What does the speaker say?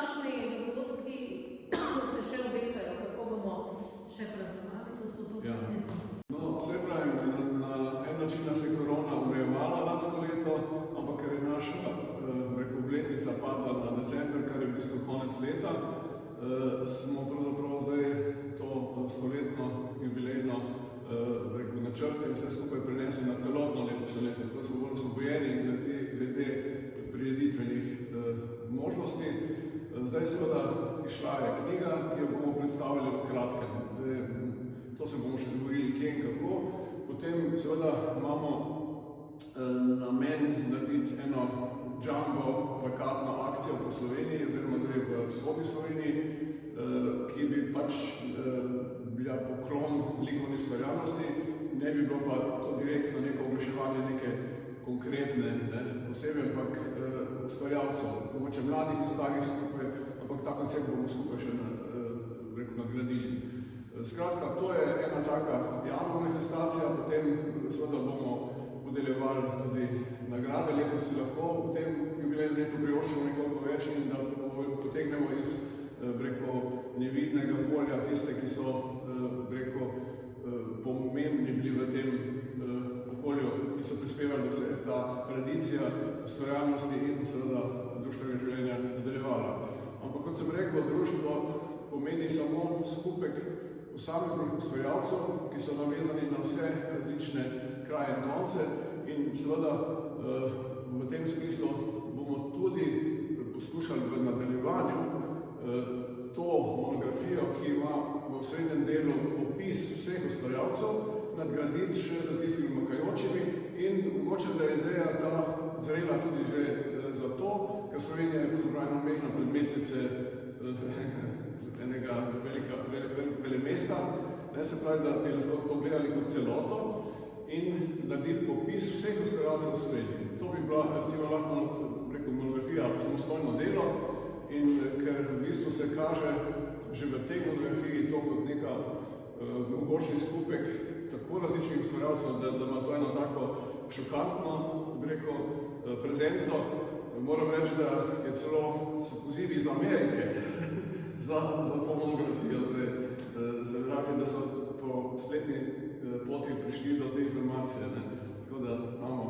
kakšni dogodki se še obetajo, kako bomo še praznovali to 100. obletnico? No, vse pravim, na en način nas je korona omejevala lansko leto, ampak ker je naša obletnica padla na december, kar je v bistvu konec leta, smo pravzaprav zdaj to 100-letno jubilejno načrte in vse skupaj prenesli na celotno letošnje leto. Tako smo bolj osvobojeni glede prireditvenih možnosti. Zdaj seveda izšla je knjiga, ki jo bomo predstavili v kratkem. To se bomo še govorili kje in kako. Potem seveda imamo namen narediti eno jumbo plakatno akcijo po Sloveniji, oziroma zdaj v vzhodni Sloveniji, ki bi pač bila poklon likovni ustvarjalnosti, ne bi bilo pa to direktno neko oglaševanje neke konkretne osebe, ampak ustvarjalcev, mogoče mladih in starih skupaj, ampak ta koncept bomo skupaj še nadgradili. Skratka, to je ena taka javna manifestacija, potem seveda bomo podeljevali tudi nagrade. Letos si lahko v tem jubilejnem letu privoščimo nekoliko več in da potegnemo iz nevidnega polja tiste, ki so pomembni bili v tem okolju in so prispevali, da se je ta tradicija ustvarjalnosti in seveda društvenega življenja nadaljevala. Ampak kot sem rekel, društvo pomeni samo skupek posameznih ustvarjalcev, ki so navezani na vse različne kraje in konce in seveda v tem smislu bomo tudi poskušali v nadaljevanju to monografijo, ki ima v osrednjem delu opis vseh ustvarjalcev, nadgraditi še za tistimi makajočimi in mogoče, da je ideja ta zrela tudi že zato, ker Slovenija je pravzaprav mehna predmestnice enega velemesta, se pravi, da bi lahko to gledali kot celoto in naredili popis vseh ustvarjalcev v Sloveniji. To bi bila recimo lahko monografija samostojno delo in ker v bistvu se kaže že v tej monografiji to kot neka mogočni skupek tako različnih ustvarjalcev, da ima to eno tako šokantno prezenco. Moram reči, da je celo so pozivi iz Amerike za to monografijo. Se vrati, da so po spletni poti prišli do te informacije. Tako da imamo